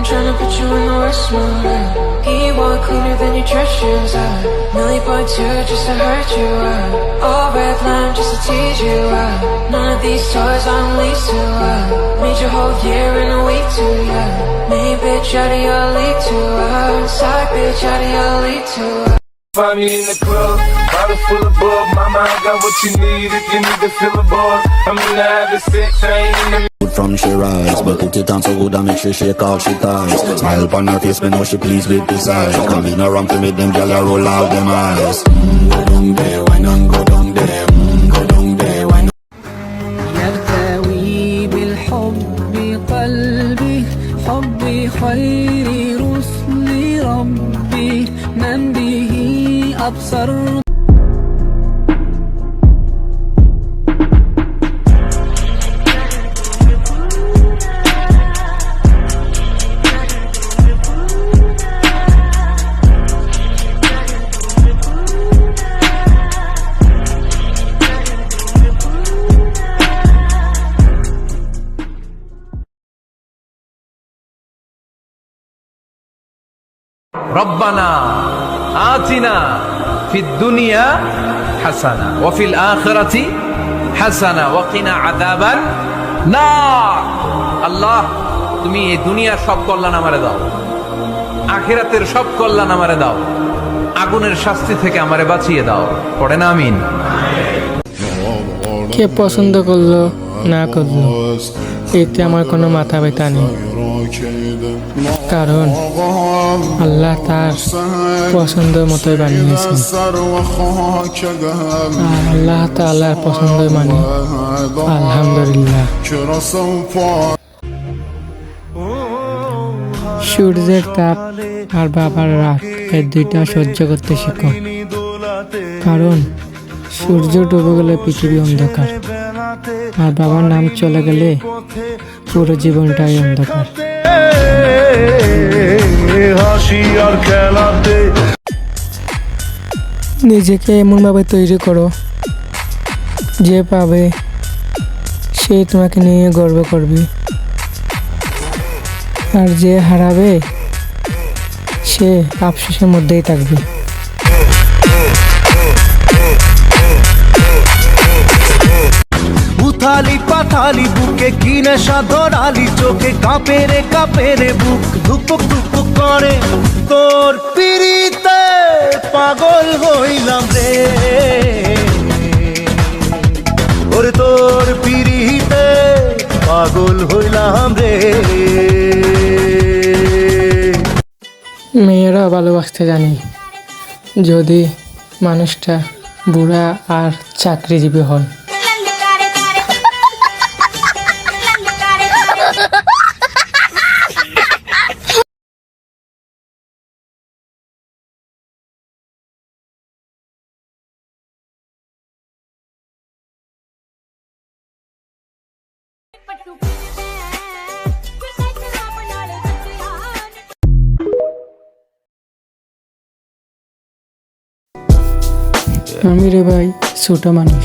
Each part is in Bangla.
tryna put you in the worst mood. He want cleaner than your trash shoes. Millie boy too, just to hurt you. All red line just to tease you. None of these toys on lease to. Made your whole year in a week too. Main bitch out of your league too. Side bitch out of your league too. Find me in the club, bottle full of bub. Mama, I got what you need if you need to fill a buzz. I'm in the having sex, I ain't in the from she rise, but put it on so good I make she shake off she ties. Smile upon her face, me know she pleased with this eyes. Coming around to make them gyal roll out them eyes. Go down there, why not go down there? Go down there, why not? يرتوي بالحب قلبي حبي خير رسل ربي من به أبصر. ربنا آتنا في الدنيا حسنة وفي الآخرة حسنة وقنا عذاب النار. আল্লাহ তুমি এই দুনিয়ার সব কল্যাণ আমারে দাও, আখিরাতের সব কল্যাণ আমারে দাও, আগুনের শাস্তি থেকে আমারে বাঁচিয়ে দাও। পড়ে না আমিন। কে পছন্দ করলো না করলো এতে আমার কোনো মাথা ব্যথা নেই, কারণ আল্লাহ তার পছন্দ মতোই বানিয়েছেন। আর আল্লাহ তাআলার পছন্দ মানে আলহামদুলিল্লাহ। সূর্যের তাপ আর বাবার রাত এই দুইটা সহ্য করতে শিখো, কারণ সূর্য ডুবে গেলে পৃথিবী অন্ধকার, আর বাবার নাম চলে গেলে পুরো জীবনটাই অন্ধকার। নিজেকে এমনভাবে তৈরি করো যে পাবে সে তোমাকে নিয়ে গর্ব করবে, আর যে হারাবে সে আফসোসের মধ্যেই থাকবে। উথালি পাথালি বুকে কি নেশা ধরালি চোখে কাঁপে রে বুক ধুকপুক ধুকপুক করে তোর পিড়িতে পাগল হইলাম রে, ওরে তোর পিড়িতে পাগল হইলাম রে। মেয়েরা ভালোবাসতে জানি যদি মানুষটা বুড়া আর চাকরিজীবী হন। আমি রে ভাই ছোট মানুষ,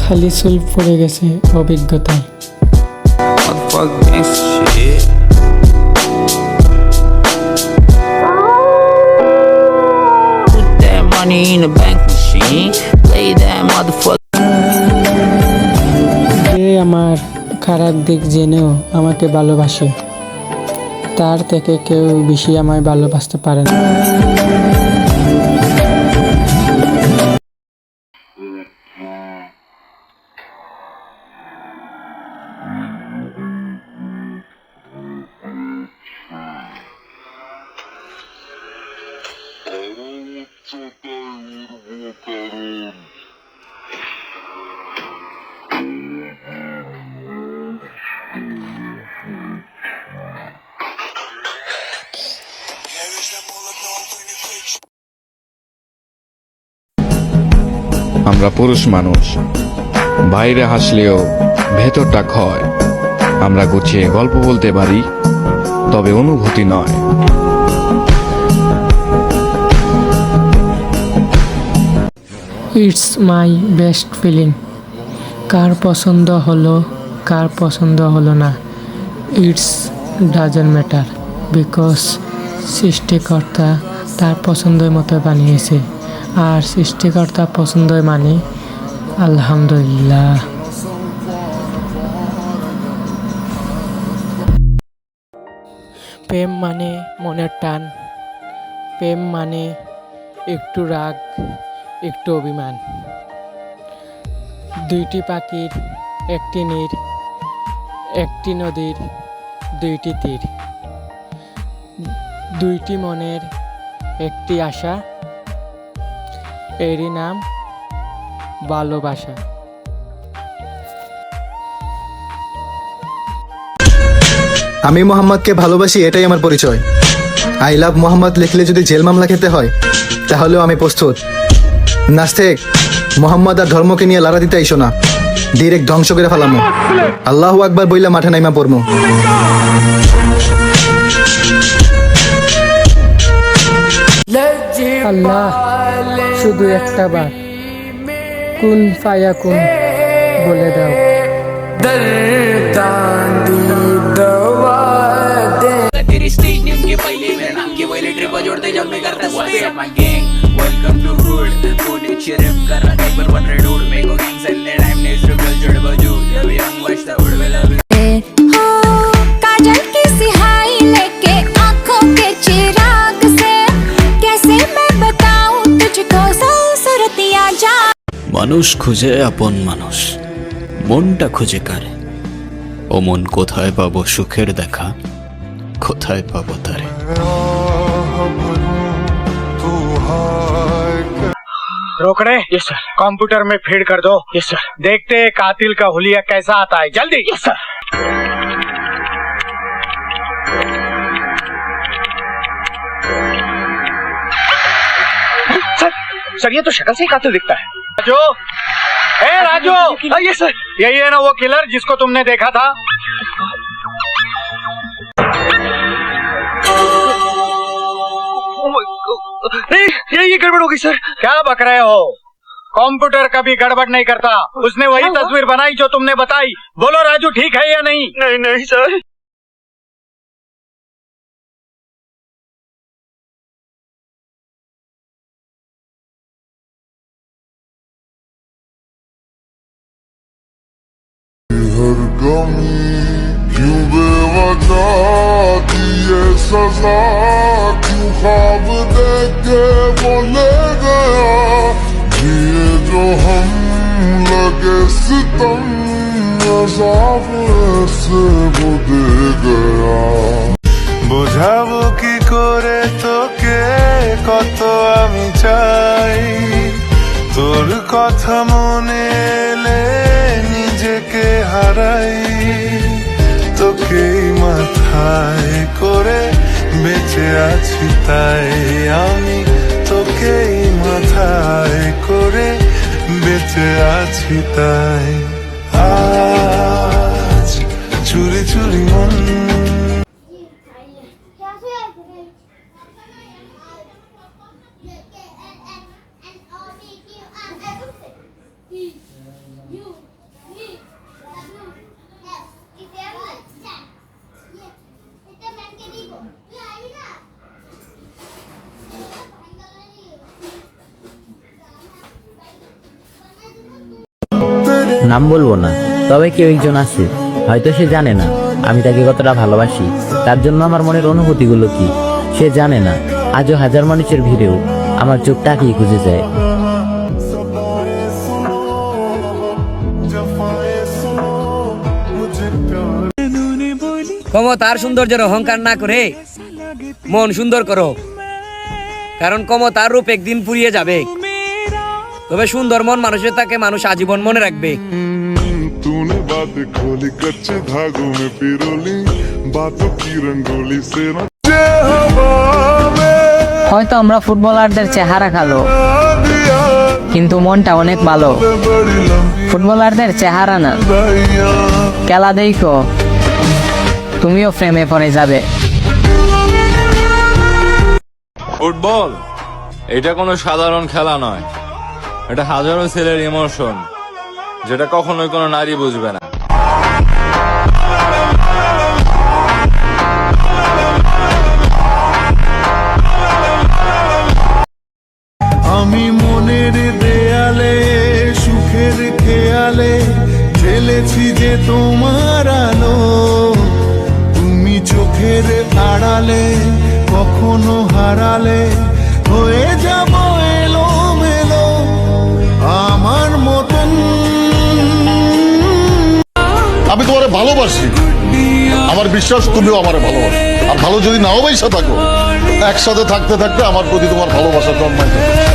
খালি চুল পড়ে গেছে অভিজ্ঞতায়। যে আমার খারাপ দিক জেনেও আমাকে ভালোবাসে তার থেকে কেউ বেশি আমায় ভালোবাসতে পারে না। আমরা পুরুষ মানুষ, বাইরে হাসলেও ভেতরটা ক্ষয়। আমরা গুছিয়ে গল্প বলতে পারি, তবে অনুভূতি নয়। It's my best feeling. কার পছন্দ হলো কার পছন্দ হলো না, ইটস ডাজন্ট ম্যাটার। বিকজ সৃষ্টিকর্তা তার পছন্দের মতো বানিয়েছে, আর সৃষ্টিকর্তা পছন্দই মানি আলহামদুলিল্লাহ। প্রেম মানে মনের টান, প্রেম মানে একটু রাগ, একটু অভিমান। দুইটি পাখির একটি নীর, একটি নদীর দুইটি তীর, দুইটি মনের একটি আশা, এরই নাম ভালোবাসা। আমি মোহাম্মদকে ভালোবাসি, এটাই আমার পরিচয়। আই লাভ মোহাম্মদ লিখলে যদি জেল মামলা খেতে হয় তাহলেও আমি প্রস্তুত। নাস্তেক, মোহাম্মদ আর ধর্মকে নিয়ে লড়া দিতে আইসো না, ডিরেক্ট ধ্বংস করে ফেলামো। আল্লাহু আকবার বইলা মাঠে নাইমা পড়মো। আল্লাহ শুধু একটা বার কুন ফায়া কুন বলে দাও। तेरी स्टेज नेम के पहले मेरे नाम के पहले ट्रिप जोड़ते जब मैं करता what's up my gang welcome to hood Pune चिरम कर रहा है पर 100 हुड में को गैंग सेल ने टाइम ने स्ट्रगल जोड़ बजू ये भी रंग वस्ता उड़ वेला काजल की सिहाई लेके आंखों के चिराग से कैसे मैं बताऊं तुझको सूरतिया जा। মানুষ খুঁজে আপন মানুষ, মনটা খুঁজে কারে। ও মন কোথায় পাবো সুখের দেখা, কোথায় পাবো তারে। रोक रहे? Yes sir. कंप्यूटर में फीड कर दो। Yes sir. देखते हैं कातिल का हुलिया कैसा आता है, जल्दी। Yes sir. सर ये तो शक्ल से ही कातिल दिखता है। राजू, ए राजू, ये सर, यही है ना वो किलर जिसको तुमने देखा था? ये गड़बड़ हो गई सर। क्या बक रहे हो? कंप्यूटर कभी गड़बड़ नहीं करता। उसने वही तस्वीर बनाई जो तुमने बताई। बोलो राजू, ठीक है या नहीं? नहीं नहीं सर। हर गमी क्यों बेवजह की ये सजा, क्यों ख्वाब देख के वो ले गया, जिए जो हम लगे सितम, अज़ाब ऐसे वो दे गया। বোঝাবো কি করে তোকে কত আমি চাই, তোর কথা মনে এলে নিজেকে হারাই, তোকেই মাথায় করে বেঁচে আছি তাই আমি, তোকেই মাথায় করে বেঁচে আছি তাই। আজ চুরি চুরি মন নাম বলবো না, তবে কেউ একজন আছে, হয়তো সে জানে না আমি তাকে কতটা ভালোবাসি, তার জন্য আমার মনের অনুভূতিগুলো কি সে জানে না। আজও হাজার মানুষের ভিড়েও আমার চোখ তাকিয়ে খুঁজে যায়। ক্ষমতার সৌন্দর্যের অহংকার না করে মন সুন্দর করো, কারণ ক্ষমতার রূপ একদিন ফুরিয়ে যাবে, তবে সুন্দর মন মানুষের তাকে মানুষ আজীবন মনে রাখবে। तूने बात खोली कच्चे धागों में पिरोली, बातों की रंगोली से হয়তো আমরা ফুটবলারদের চেহারা কালো, কিন্তু মনটা অনেক ভালো। ফুটবলারদের চেহারা না, খেলা দেখো তুমিও ফ্রেমে পড়ে যাবে। ফুটবল এটা কোনো সাধারণ খেলা নয়, এটা হাজারো ছেলের ইমোশন, যেটা কখনোই কোনো নারী বুঝবে না। তাকালে কখনো হারালে হয়ে যাব এলোমেলো আমার মতন। আমি তোমারে ভালোবাসি, আমার বিশ্বাস তুমিও আমারে ভালোবাসো। আর ভালো যদি নাও বাইসা থাকো, একসাথে থাকতে থাকতে আমার প্রতি তোমার ভালোবাসা জন্মাইতে থাকবে।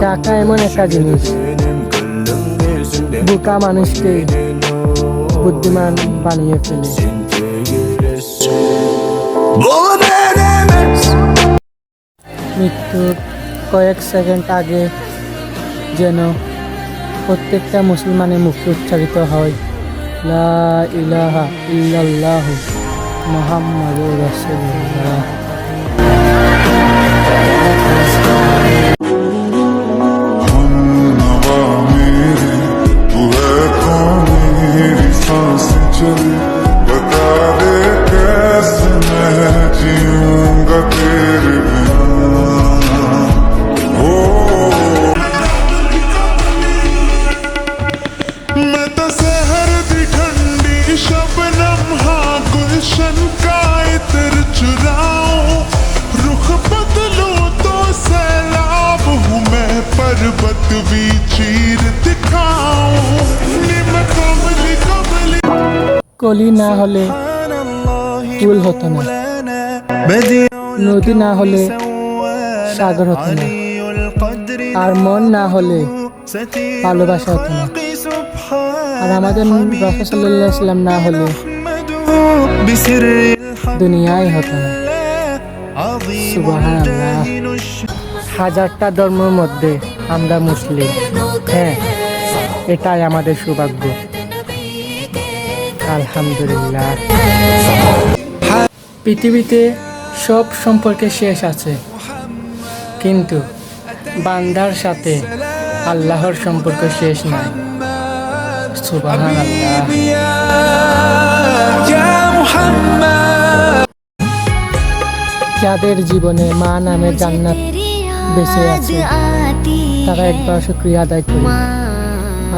টাকা এমন একটা জিনিস, বোকা মানুষকে বুদ্ধিমান বানিয়ে ফেলে। মৃত্যুর কয়েক সেকেন্ড আগে যেন প্রত্যেকটা মুসলমানের মুখে উচ্চারিত হয়, লা ইলাহা ইল্লাল্লাহু মুহাম্মাদুর রাসূলুল্লাহ। बता दे कैसे मैं जीऊंगा तेरे बिना। मैं तो सहर दी ठंडी शबनम हाँ गुलशन का इतर चुराऊं, रुख बदलूं तो सैलाब हूँ मैं, पर्वत भी चीर दिखाऊं। कमली कमली কলি না হলে ফুল হতো না, নদী না হলে সাগর হতো না, আর মন না হলে ভালোবাসা হতো না, আর আমাদের রাসূল সাল্লাল্লাহু আলাইহি ওয়াসাল্লাম না হলে দুনিয়াই হতো না। সুবহানাল্লাহ। হাজারটা ধর্মের মধ্যে আমরা মুসলিম, হ্যাঁ এটাই আমাদের সৌভাগ্য। আলহামদুলিল্লাহ। পৃথিবীতে সব সম্পর্কে শেষ আছে, কিন্তু বান্দার সাথে আল্লাহর সম্পর্ক শেষ নাই। সুবহানাল্লাহ। যাদের জীবনে মা নামের জান্নাত বেঁচে আছে, তারা একবার শুকরিয়া আদায় করে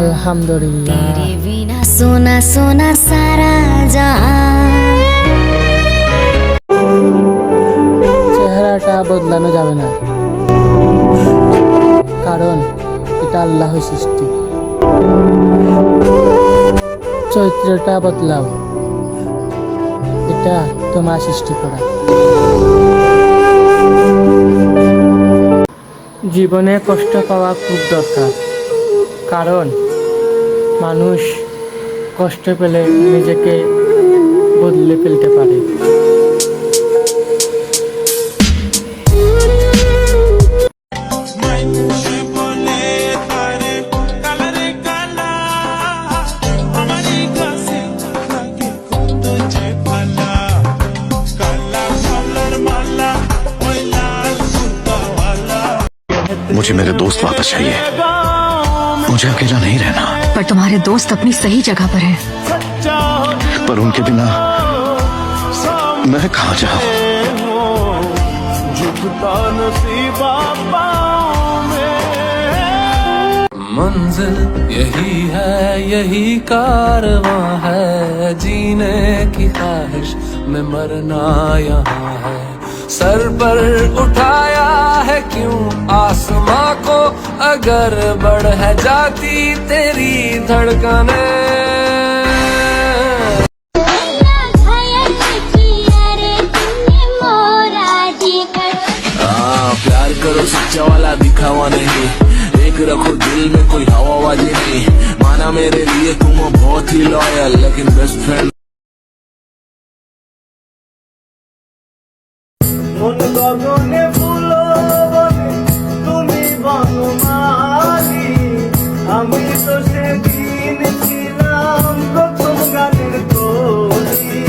আলহামদুলিল্লাহ। সোনা সোনা সারা চেহারাটা বদলানো যাবে না, কারণ এটা আল্লাহর সৃষ্টি। চরিত্রটা বদলাও, এটা তোমার সৃষ্টি করা। জীবনে কষ্ট পাওয়া খুব দরকার, কারণ মানুষ কষ্ট পেলে নিজেকে বদলে ফেলতে পারে। मुझे मेरे दोस्त वापस चाहिए, मुझे अकेला नहीं रहना। पर तुम्हारे दोस्त अपनी सही जगह पर हैं। पर उनके बिना मैं कहाँ जाऊँ झुकता नसीबा पाँव में मंजिल यही है, यही कारवां है, जीने की ख्वाहिश में मरना यहाँ है। सर पर उठाया है क्यों आसमां को, अगर बढ़ है जाती तेरी धड़कने। प्यार करो सच्चा वाला दिखावा नहीं, एक रखो दिल में कोई हवाबाजी नहीं। माना मेरे लिए तुम हो बहुत ही लॉयल, लेकिन बेस्ट फ्रेंड মন গগনে ফুলো বনে তুমি বনমালী, আমি তো সেদিন ছিলাম প্রথম গানের কলি,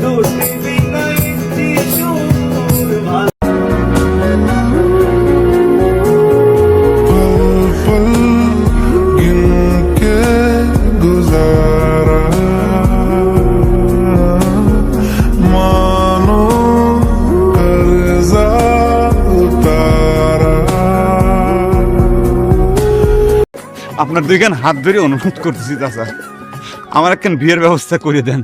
দুটি বিনা একটি সুর ভালো। আপনার দুইখান হাত ধরে অনুরোধ করতেছি চাচা, আমার একখান বিয়ের ব্যবস্থা করে দেন,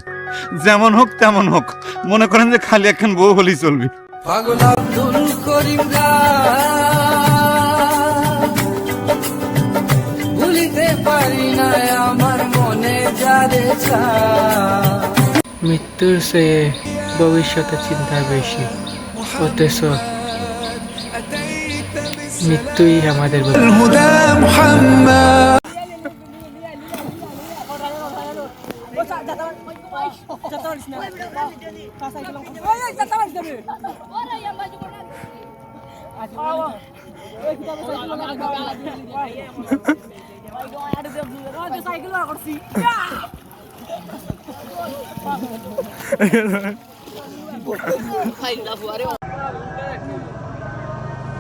যেমন হোক তেমন হোক। মনে করেন যে খালি একখান বউ হলেই চলবে। পাগল আব্দুল করিম ভুলিতে পারি না আমার মনে যারে মৃত্যুর চেয়ে ভবিষ্যতের চিন্তা বেশি, অথচ মৃত্যুই আমাদের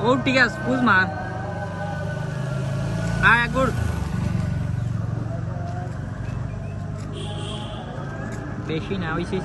ও ঠিক আছে পুজ মার আয় গুড বেশি না হইছিস